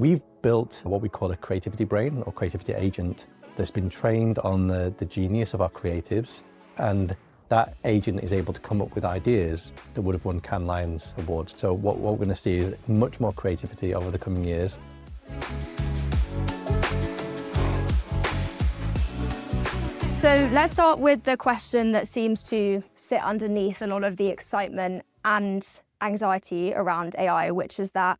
We've built what we call a creativity brain or creativity agent that's been trained on the genius of our creatives, and that agent is able to come up with ideas that would have won Cannes Lions Awards. So what we're going to see is much more creativity over the coming years. So let's start with the question that seems to sit underneath a lot of the excitement and anxiety around AI, which is that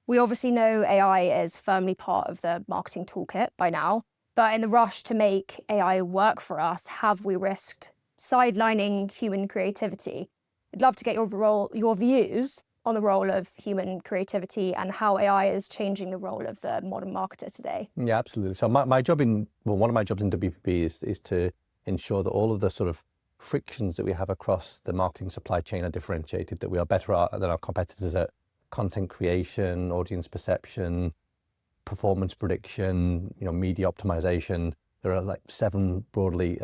we obviously know AI is firmly part of the marketing toolkit by now, but in the rush to make AI work for us, have we risked sidelining human creativity? I'd love to get your views on the role of human creativity and how AI is changing the role of the modern marketer today. Yeah, absolutely. So one of my jobs in WPP is to ensure that all of the sort of frictions that we have across the marketing supply chain are differentiated, that we are better than our competitors at content creation, audience perception, performance prediction, media optimization. There are like 7 broadly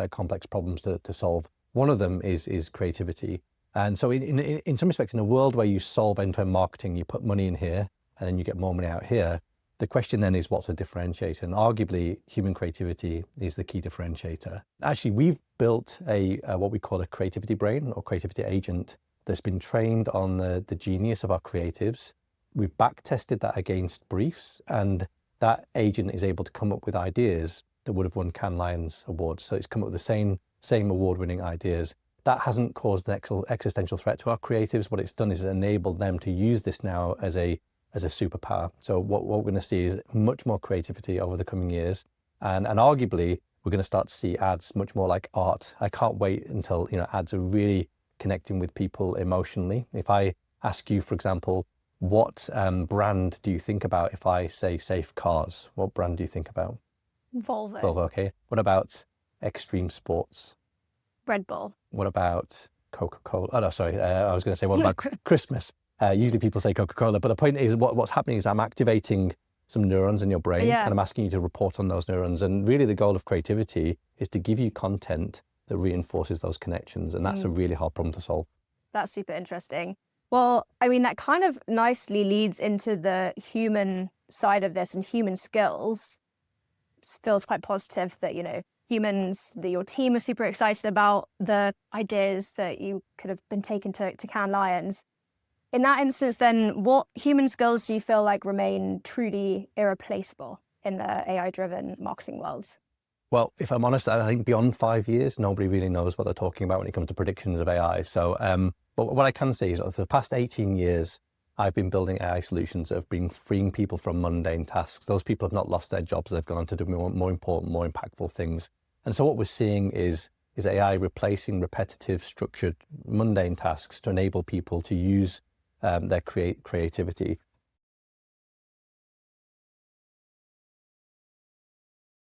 complex problems to solve. One of them is creativity. And so in some respects, in a world where you solve end-to-end marketing, you put money in here and then you get more money out here, the question then is what's a differentiator? And arguably, human creativity is the key differentiator. Actually, we've built what we call a creativity brain or creativity agent that's been trained on the genius of our creatives. We've back-tested that against briefs, and that agent is able to come up with ideas that would have won Cannes Lions Awards. So it's come up with the same award-winning ideas. That hasn't caused an existential threat to our creatives. What it's done is enabled them to use this now as a superpower. So what we're going to see is much more creativity over the coming years, and arguably we're going to start to see ads much more like art. I can't wait until ads are really connecting with people emotionally. If I ask you, for example, what brand do you think about if I say safe cars? What brand do you think about? Volvo. Volvo, okay. What about extreme sports? Red Bull. What about Coca-Cola? Oh, no, sorry. I was going to say, what about Christmas? Usually people say Coca-Cola, but the point is what's happening is I'm activating some neurons in your brain, and I'm asking you to report on those neurons. And really the goal of creativity is to give you content that reinforces those connections. And that's a really hard problem to solve. That's super interesting. Well, I mean, that kind of nicely leads into the human side of this and human skills. It feels quite positive that, humans, that your team are super excited about the ideas that you could have been taken to Cannes Lions. In that instance, then, what human skills do you feel like remain truly irreplaceable in the AI-driven marketing world? Well, if I'm honest, I think beyond 5 years, nobody really knows what they're talking about when it comes to predictions of AI. So, but what I can say is for the past 18 years, I've been building AI solutions that have been freeing people from mundane tasks. Those people have not lost their jobs. They've gone on to do more important, more impactful things. And so what we're seeing is AI replacing repetitive, structured, mundane tasks to enable people to use their creativity.